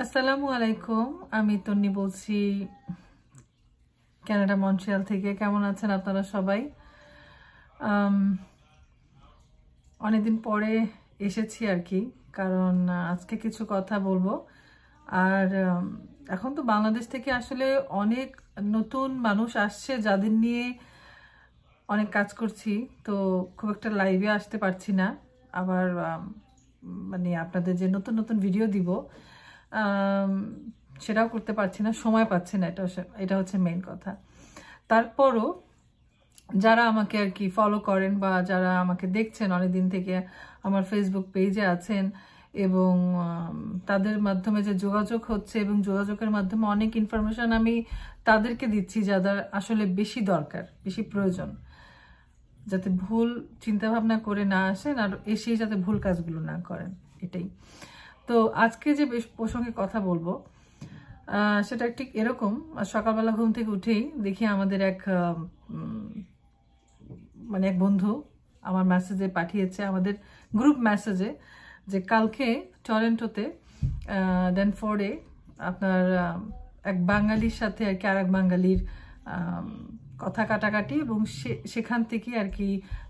আসসালামু আলাইকুম। আমি তন্নি বলছি কানাডা মন্ট্রিয়াল থেকে। কেমন আছেন আপনারা সবাই? অনেকদিন পরে এসেছি আর কি, কারণ আজকে কিছু কথা বলবো। আর এখন তো বাংলাদেশ থেকে আসলে অনেক নতুন মানুষ আসছে, যাদের নিয়ে অনেক কাজ করছি, তো খুব একটা লাইভে আসতে পারছি না। আবার মানে আপনাদের যে নতুন নতুন ভিডিও দিব সেটাও করতে পারছি না, সময় পাচ্ছি না। এটা হচ্ছে মেইন কথা। তারপরও যারা আমাকে আর কি ফলো করেন বা যারা আমাকে দেখছেন অনেকদিন থেকে, আমার ফেসবুক পেজে আছেন, এবং তাদের মাধ্যমে যে যোগাযোগ হচ্ছে এবং যোগাযোগের মাধ্যমে অনেক ইনফরমেশন আমি তাদেরকে দিচ্ছি, যাদের আসলে বেশি দরকার, বেশি প্রয়োজন, যাতে ভুল চিন্তাভাবনা করে না আসেন আর এসেই যাতে ভুল কাজগুলো না করেন। এটাই তো আজকে যে প্রসঙ্গে কথা বলবো সেটা ঠিক এরকম। সকালবেলা ঘুম থেকে উঠেই দেখি আমাদের এক বন্ধু আমার মেসেজে পাঠিয়েছে, আমাদের গ্রুপ মেসেজে, যে কালকে টরন্টোতে ড্যানফোর্ডে আপনার এক বাঙালির সাথে আর কি আর এক বাঙালির কথা কাটাকাটি, এবং সেখান থেকে আর কি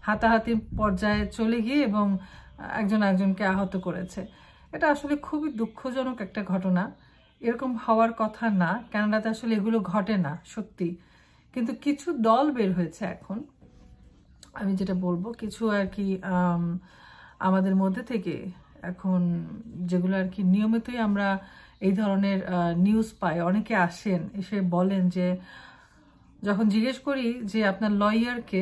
হাতাহাতি পর্যায়ে চলে গিয়ে এবং একজন একজনকে আহত করেছে। এটা আসলে খুবই দুঃখজনক একটা ঘটনা। এরকম হওয়ার কথা না, কানাডাতে আসলে এগুলো ঘটে না সত্যি। কিন্তু কিছু দল বের হয়েছে এখন, আমি যেটা বলবো, কিছু আর কি আমাদের মধ্যে থেকে এখন, যেগুলো আর কি নিয়মিতই আমরা এই ধরনের নিউজ পাই। অনেকে আসেন, এসে বলেন যে যখন জিজ্ঞেস করি যে আপনার লয়ারকে,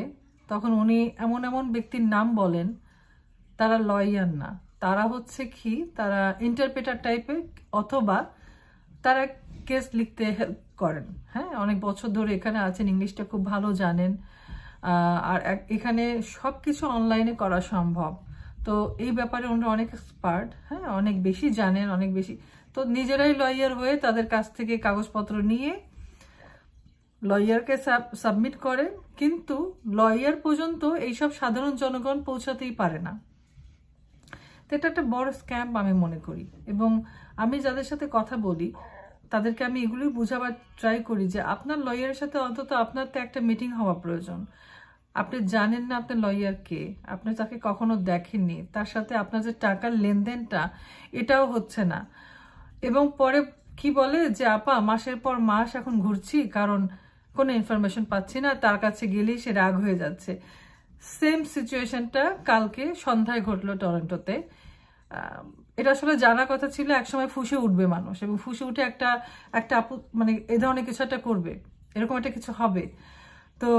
তখন উনি এমন এমন ব্যক্তির নাম বলেন, তারা লয়ার না, তারা হচ্ছে কি, তারা ইন্টারপ্রেটার টাইপের, অথবা তারা কেস লিখতে হেল্প করেন। হ্যাঁ, অনেক বছর ধরে এখানে আছেন, ইংলিশটা খুব ভালো জানেন, আর এখানে সব কিছু অনলাইনে করা সম্ভব। তো এই ব্যাপারে ওনারা অনেক এক্সপার্ট, হ্যাঁ, অনেক বেশি জানেন, অনেক বেশি। তো নিজেরাই লয়ার হয়ে তাদের কাছ থেকে কাগজপত্র নিয়ে লয়ারকে সাবমিট করে, কিন্তু লয়ার পর্যন্ত এইসব সাধারণ জনগণ পৌঁছাতেই পারে না। তো এটা একটা বড় স্ক্যাম আমি মনে করি, এবং আমি যাদের সাথে কথা বলি তাদেরকে আমি এগুলোই বোঝাবার ট্রাই করি যে আপনার লয়ারের সাথে অন্তত আপনার তো একটা মিটিং হওয়া প্রয়োজন। আপনি জানেন না আপনার লয়ার কে, আপনি তাকে কখনো দেখেননি, তার সাথে আপনার যে টাকার লেনদেনটা এটাও হচ্ছে না, এবং পরে কি বলে যে আপা মাসের পর মাস এখন ঘুরছি কারণ কোনো ইনফরমেশন পাচ্ছি না, তার কাছে গেলেই সে রাগ হয়ে যাচ্ছে। সেম সিচুয়েশনটা কালকে সন্ধ্যায় ঘটলো টরন্টোতে। এটা আসলে জানা কথা ছিল, একসময় ফুঁসে উঠবে মানুষ, এবং ফুঁসে উঠে একটা আপু মানে এ ধরনের কিছু একটা করবে, এরকম একটা কিছু হবে। তো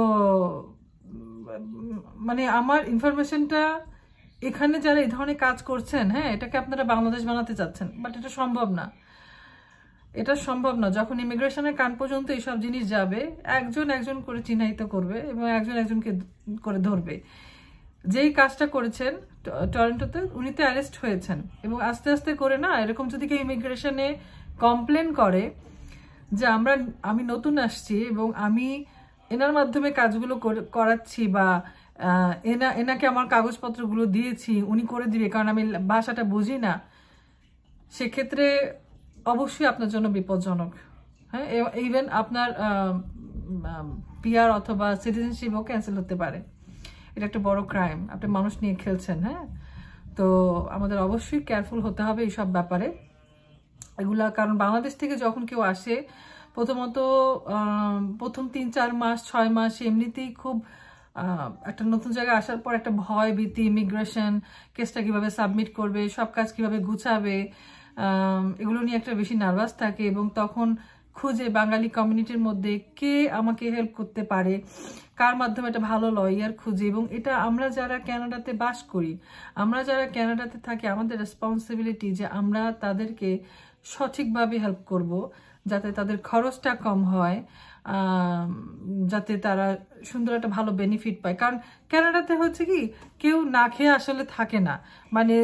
মানে আমার ইনফরমেশনটা এখানে যারা এই ধরনের কাজ করছেন, হ্যাঁ, এটাকে আপনারা বাংলাদেশ বানাতে চাচ্ছেন, বাট এটা সম্ভব না। এটা সম্ভব না। যখন ইমিগ্রেশনের কান পর্যন্ত এইসব জিনিস যাবে, একজন একজন করে চিহ্নিত করবে এবং একজন একজনকে করে ধরবে। যেই কাজটা করেছেন টরন্টোতে, উনি তো অ্যারেস্ট হয়েছেন, এবং আস্তে আস্তে করে না, এরকম যদি কেউ ইমিগ্রেশনে কমপ্লেন করে যে আমি নতুন আসছি এবং আমি এনার মাধ্যমে কাজগুলো করাচ্ছি, বা এনাকে আমার কাগজপত্রগুলো দিয়েছি, উনি করে দিবে কারণ আমি ভাষাটা বুঝি না, সেক্ষেত্রে অবশ্যই আপনার জন্য বিপজ্জনক। হ্যাঁ, ইভেন আপনার পিআর অথবা সিটিজেনশিপও ক্যান্সেল হতে পারে। এটা একটা বড় ক্রাইম, আপনি মানুষ নিয়ে খেলছেন। হ্যাঁ, তো আমাদের অবশ্যই কেয়ারফুল হতে হবে এইসব ব্যাপারে এগুলা। কারণ বাংলাদেশ থেকে যখন কেউ আসে, প্রথমত প্রথম 3-4 মাস 6 মাস এমনিতেই খুব একটা নতুন জায়গায় আসার পর একটা ভয় ভীতি, ইমিগ্রেশন কেসটা কিভাবে সাবমিট করবে, সব কাজ কিভাবে গুছাবে, এগুলো নিয়ে একটা বেশি নার্ভাস থাকে, এবং তখন খুঁজে বাঙালি কমিউনিটির মধ্যে কে আমাকে হেল্প করতে পারে, কার মাধ্যমে একটা ভালো লয়ার খুঁজে। এবং এটা আমরা যারা কানাডাতে বাস করি, আমরা যারা কানাডাতে থাকি, আমাদের রেসপন্সিবিলিটি যে আমরা তাদেরকে সঠিকভাবে হেল্প করব, যাতে তাদের খরচটা কম হয়, যাতে তারা সুন্দর একটা ভালো বেনিফিট পায়। কারণ কানাডাতে হচ্ছে কি, কেউ না খেয়ে আসলে থাকে না। মানে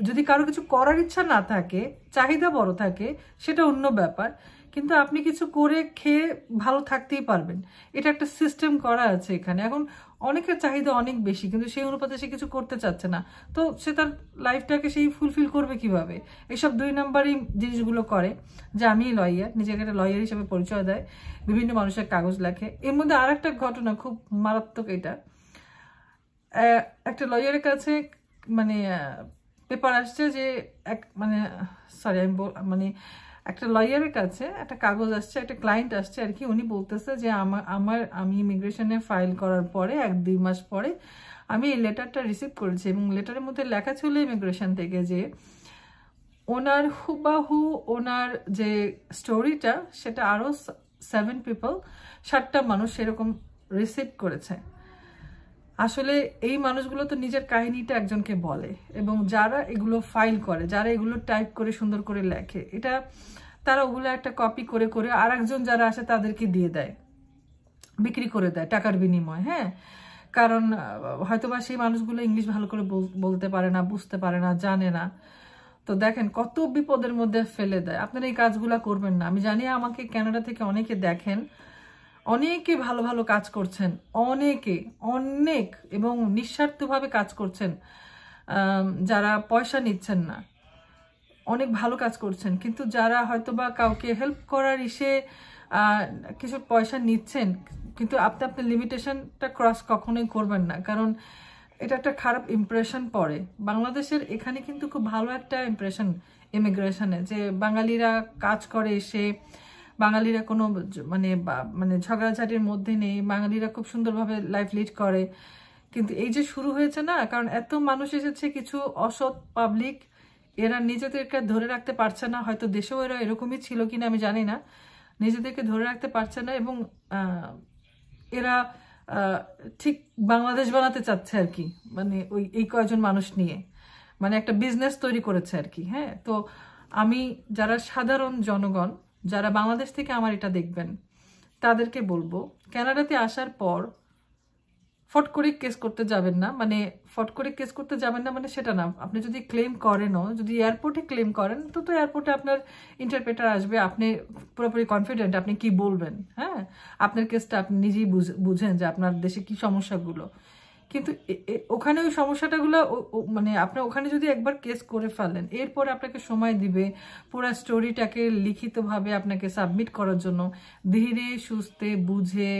যদি কারো কিছু করার ইচ্ছা না থাকে, চাহিদা বড় থাকে, সেটা অন্য ব্যাপার, কিন্তু আপনি কিছু করে খেয়ে ভালো থাকতেই পারবেন, এটা একটা সিস্টেম করা আছে এখানে। এখন অনেকের চাহিদা অনেক বেশি, কিন্তু সেই অনুপাতে সে কিছু করতে চাচ্ছে না, তো সে তার লাইফটাকে সেই ফুলফিল করবে কিভাবে? এইসব 2 নম্বরই জিনিসগুলো করে, যে আমি লয়ার, নিজেকে একটা লয়ার হিসেবে পরিচয় দেয়, বিভিন্ন মানুষের কাগজ লেখে। এর মধ্যে আর একটা ঘটনা খুব মারাত্মক, এটা একটা লয়ারের কাছে মানে পেপার আসছে যে একটা লয়ারের কাছে একটা কাগজ আসছে, একটা ক্লায়েন্ট আসছে আর কি, উনি বলতেছে যে আমি ইমিগ্রেশনে ফাইল করার পরে 1-2 মাস পরে আমি এই লেটারটা রিসিভ করেছি, এবং লেটারের মধ্যে লেখা ছিল ইমিগ্রেশন থেকে যে ওনার হুবাহু ওনার যে স্টোরিটা সেটা আরও 7টা মানুষ সেরকম রিসিভ করেছে। আসলে এই মানুষগুলো তো নিজের কাহিনীটা একজনকে বলে, এবং যারা এগুলো ফাইল করে, যারা এগুলো টাইপ করে সুন্দর করে লেখে, এটা তারা ওগুলো একটা কপি করে করে আর একজন যারা আসে তাদেরকে দিয়ে দেয়, বিক্রি করে দেয় টাকার বিনিময়ে। হ্যাঁ, কারণ হয়তোবা সেই মানুষগুলো ইংলিশ ভালো করে বলতে পারে না, বুঝতে পারে না, জানে না। তো দেখেন কত বিপদের মধ্যে ফেলে দেয়। আপনারা এই কাজগুলো করবেন না। আমি জানি আমাকে কানাডা থেকে অনেকে দেখেন, অনেকে ভালো ভালো কাজ করছেন, অনেক এবং নিঃস্বার্থভাবে কাজ করছেন, যারা পয়সা নিচ্ছেন না, অনেক ভালো কাজ করছেন, কিন্তু যারা হয়তোবা কাউকে হেল্প করার কিছু পয়সা নিচ্ছেন, কিন্তু আপনি আপনার লিমিটেশনটা ক্রস কখনোই করবেন না, কারণ এটা একটা খারাপ ইমপ্রেশন পড়ে। বাংলাদেশের এখানে কিন্তু খুব ভালো একটা ইমপ্রেশন ইমিগ্রেশনে, যে বাঙালিরা কাজ করে এসে, বাঙালিরা কোনো মানে ঝগড়াঝাটির মধ্যে নেই, বাঙালিরা খুব সুন্দরভাবে লাইফ লিড করে। কিন্তু এই যে শুরু হয়েছে না, কারণ এত মানুষ এসেছে, কিছু অসৎ পাবলিক, এরা নিজেদেরকে ধরে রাখতে পারছে না, হয়তো দেশেও এরা এরকমই ছিল কিনা আমি জানি না, নিজেদেরকে ধরে রাখতে পারছে না, এবং এরা ঠিক বাংলাদেশ বানাতে চাচ্ছে আর কি, মানে এই কয়জন মানুষ নিয়ে, মানে একটা বিজনেস তৈরি করেছে আর কি। হ্যাঁ, তো আমি যারা সাধারণ জনগণ, যারা বাংলাদেশ থেকে আমার এটা দেখবেন, তাদেরকে বলবো, কানাডাতে আসার পর ফট করে কেস করতে যাবেন না, মানে সেটা না। আপনি যদি ক্লেম করেনও, যদি এয়ারপোর্টে ক্লেম করেন, তো এয়ারপোর্টে আপনার ইন্টারপ্রেটার আসবে, আপনি পুরোপুরি কনফিডেন্ট আপনি কি বলবেন। হ্যাঁ, আপনার কেসটা আপনি নিজেই বুঝেন যে আপনার দেশে কি সমস্যাগুলো, কিন্তু ওখানে ওই সমস্যাটাগুলো মানে আপনি ওখানে যদি একবার কেস করে ফেলেন, এরপর আপনাকে সময় দিবে পুরো স্টোরিটাকে লিখিতভাবে আপনাকে সাবমিট করার জন্য, ধীরে সুস্থে বুঝে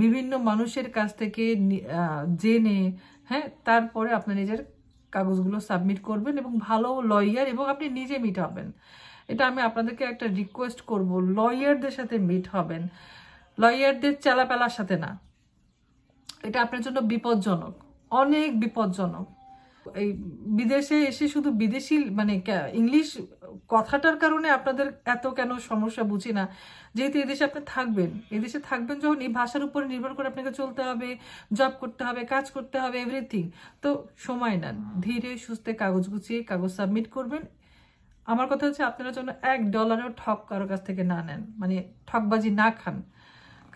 বিভিন্ন মানুষের কাছ থেকে জেনে, হ্যাঁ, তারপরে আপনার নিজের কাগজগুলো সাবমিট করবেন, এবং ভালো লয়ার, এবং আপনি নিজে মিট হবেন। এটা আমি আপনাদেরকে একটা রিকোয়েস্ট করব, লয়ারদের সাথে মিট হবেন, লয়ারদের চেলাপেলার সাথে না। এটা আপনার জন্য বিপজ্জনক, অনেক বিপজ্জনক। এই বিদেশে এসে শুধু বিদেশি মানে ইংলিশ কথাটার কারণে আপনাদের এত কেন সমস্যা বুঝি না। যেহেতু এদেশে আপনি থাকবেন, এদেশে থাকবেন যখন, এই ভাষার উপরে নির্ভর করে আপনাকে চলতে হবে, জব করতে হবে, কাজ করতে হবে, এভরিথিং। তো সময় নেন, ধীরে সুস্থে কাগজ গুছিয়ে কাগজ সাবমিট করবেন। আমার কথা হচ্ছে আপনারা যেন $1 ঠক কারোর কাছ থেকে না নেন, মানে ঠকবাজি না খান,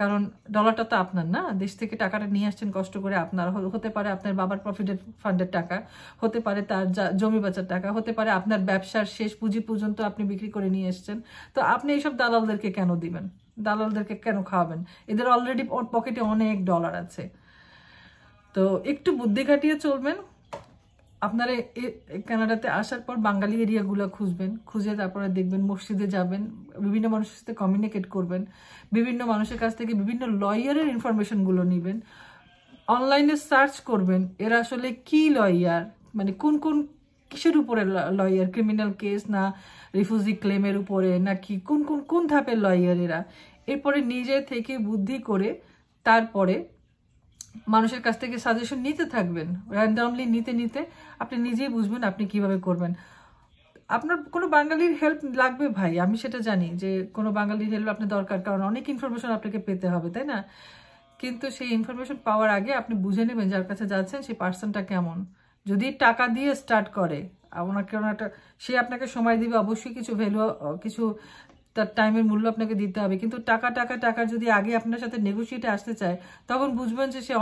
কারণ ডলারটা তো আপনার না, দেশ থেকে টাকাটা নিয়ে আসছেন কষ্ট করে, আপনার হতে পারে আপনার বাবার প্রভিডেন্ট ফান্ডের টাকা, হতে পারে তার জমি বেচার টাকা, হতে পারে আপনার ব্যবসার শেষ পুঁজি পর্যন্ত আপনি বিক্রি করে নিয়ে এসছেন। তো আপনি এইসব দালালদেরকে কেন দিবেন, দালালদেরকে কেন খাওয়াবেন? এদের অলরেডি পকেটে অনেক ডলার আছে। তো একটু বুদ্ধি খাটিয়ে চলবেন। আপনারা কানাডাতে আসার পর বাঙালি এরিয়াগুলো খুঁজবেন, খুঁজে তারপরে দেখবেন, মসজিদে যাবেন, বিভিন্ন মানুষের সাথে কমিউনিকেট করবেন, বিভিন্ন মানুষের কাছ থেকে বিভিন্ন লয়ারের ইনফরমেশনগুলো নেবেন, অনলাইনে সার্চ করবেন এরা আসলে কি লয়ার, মানে কোন কিসের উপরে লয়ার, ক্রিমিনাল কেস না রিফিউজি ক্লেমের উপরে, নাকি কোন ধাপের লয়ার এরা। এরপরে নিজে থেকে বুদ্ধি করে তারপরে মানুষের কাছ থেকে সাজেশন নিতে থাকবেন, র্যান্ডমলি নিতে আপনি নিজেই বুঝবেন আপনি কিভাবে করবেন। আপনার কোনো বাঙালির হেল্প লাগবে ভাই, আমি সেটা জানি যে কোনো বাঙালির হেল্প আপনার দরকার, কারণ অনেক ইনফরমেশন আপনাকে পেতে হবে, তাই না? কিন্তু সেই ইনফরমেশন পাওয়ার আগে আপনি বুঝে নেবেন যার কাছে যাচ্ছেন সেই পার্সনটা কেমন। যদি টাকা দিয়ে স্টার্ট করে, সে আপনাকে সময় দিবে, অবশ্যই কিছু ভ্যালু, কিছু তার টাইমের মূল্য আপনাকে দিতে হবে, কিন্তু টাকা যদি আগে আপনার সাথে নেগোশিয়েটে আসতে চায়, তখন বুঝবেন যে সে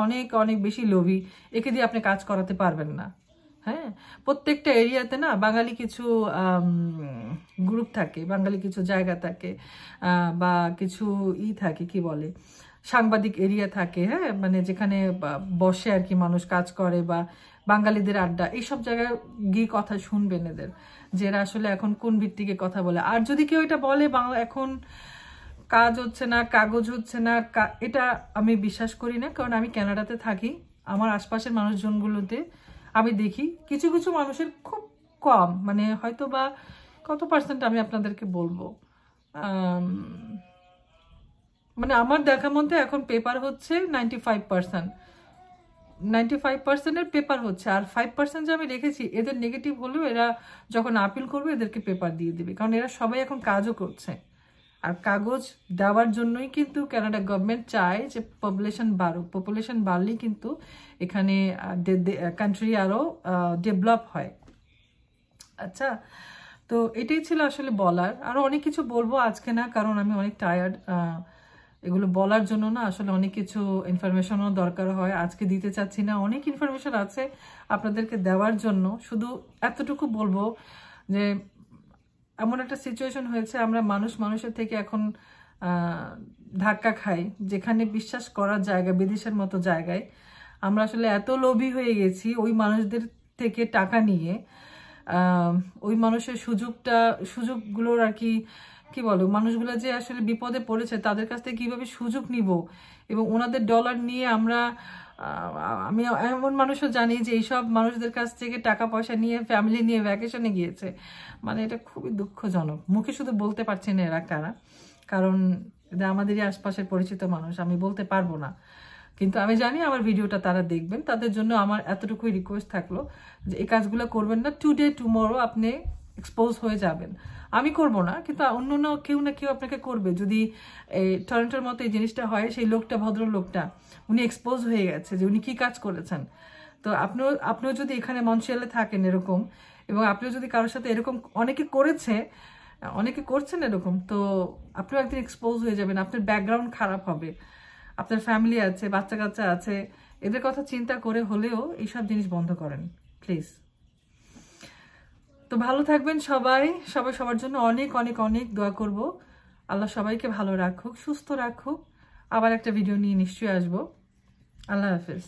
অনেক বেশি লোভী, একে দিয়ে আপনি কাজ করাতে পারবেন না। হ্যাঁ, প্রত্যেকটা এরিয়াতে না বাঙালি কিছু গ্রুপ থাকে, বাঙালি কিছু জায়গা থাকে, বা কিছু থাকে, কি বলে, সাংবাদিক এরিয়া থাকে, হ্যাঁ, মানে যেখানে বসে আর কি মানুষ কাজ করে বা বাঙালিদের আড্ডা, এইসব জায়গায় গিয়ে কথা শুনবেন এদের, যে এরা আসলে এখন কোন ভিত্তিকে কথা বলে। আর যদি কেউ এটা বলে বাংলা এখন কাজ হচ্ছে না, কাগজ হচ্ছে না, এটা আমি বিশ্বাস করি না। কারণ আমি কানাডাতে থাকি, আমার আশপাশের মানুষজনগুলোতে আমি দেখি কিছু কিছু মানুষের খুব কম, মানে হয়তো বা কত পার্সেন্ট আমি আপনাদেরকে বলবো, মানে আমার দেখার মধ্যে এখন পেপার হচ্ছে 95%, পেপার হচ্ছে। আর 5% যে আমি রেখেছি এদের নেগেটিভ হলেও এরা যখন আপিল করবে এদেরকে পেপার দিয়ে দিবে, কারণ এরা সবাই এখন কাজও করছে। আর কাগজ দেওয়ার জন্যই কিন্তু কানাডা গভর্নমেন্ট চায় যে পপুলেশন বাড়ুক, পপুলেশন বাড়লেই কিন্তু এখানে কান্ট্রি আরও ডেভেলপ হয়। আচ্ছা, তো এটাই ছিল আসলে বলার। আরও অনেক কিছু বলবো, আজকে না, কারণ আমি অনেক টায়ার্ড। এগুলো বলার জন্য না আসলে অনেক কিছু ইনফরমেশনও দরকার হয়, আজকে দিতে চাচ্ছি না। অনেক ইনফরমেশন আছে আপনাদেরকে দেওয়ার জন্য, শুধু এতটুকু বলবো যে এমন একটা সিচুয়েশন হয়েছে, আমরা মানুষের থেকে এখন ধাক্কা খাই, যেখানে বিশ্বাস করার জায়গা বিদেশের মতো জায়গায় আমরা আসলে এত লোভী হয়ে গেছি ওই মানুষদের থেকে টাকা নিয়ে, ওই মানুষের সুযোগগুলোর আর কি বলো, মানুষগুলো যে আসলে বিপদে পড়েছে তাদের কাছ থেকে কীভাবে সুযোগ নিব, এবং ওনাদের ডলার নিয়ে আমি এমন মানুষও জানি যে এইসব মানুষদের কাছ থেকে টাকা পয়সা নিয়ে ফ্যামিলি নিয়ে ভ্যাকেশনে গিয়েছে। মানে এটা খুবই দুঃখজনক, মুখে শুধু বলতে পারছি না এরা কারা, কারণ এটা আমাদেরই আশপাশের পরিচিত মানুষ, আমি বলতে পারবো না। কিন্তু আমি জানি আমার ভিডিওটা তারা দেখবেন, তাদের জন্য আমার এতটুকুই রিকোয়েস্ট থাকলো যে এই কাজগুলো করবেন না। টুডে টুমরো আপনি এক্সপোজ হয়ে যাবেন, আমি করব না, কিন্তু অন্য কেউ না কেউ আপনাকে করবে। যদি এই টরন্টোর মতো এই জিনিসটা হয়, সেই লোকটা, ভদ্রলোকটা, উনি এক্সপোজ হয়ে গেছে যে উনি কি কাজ করেছেন। তো আপনিও যদি এখানে মন্ট্রিয়ালে থাকেন এরকম, এবং আপনিও যদি কারোর সাথে এরকম, অনেকে করছেন এরকম, তো আপনিও একদিন এক্সপোজ হয়ে যাবেন, আপনার ব্যাকগ্রাউন্ড খারাপ হবে, আপনার ফ্যামিলি আছে, বাচ্চা কাচ্চা আছে, এদের কথা চিন্তা করে হলেও এইসব জিনিস বন্ধ করেন প্লিজ। তো ভালো থাকবেন সবাই সবার জন্য অনেক অনেক অনেক দোয়া করব। আল্লাহ সবাইকে ভালো রাখুক, সুস্থ রাখুক। আবার একটা ভিডিও নিয়ে নিশ্চয়ই আসবো। আল্লাহ হাফেজ।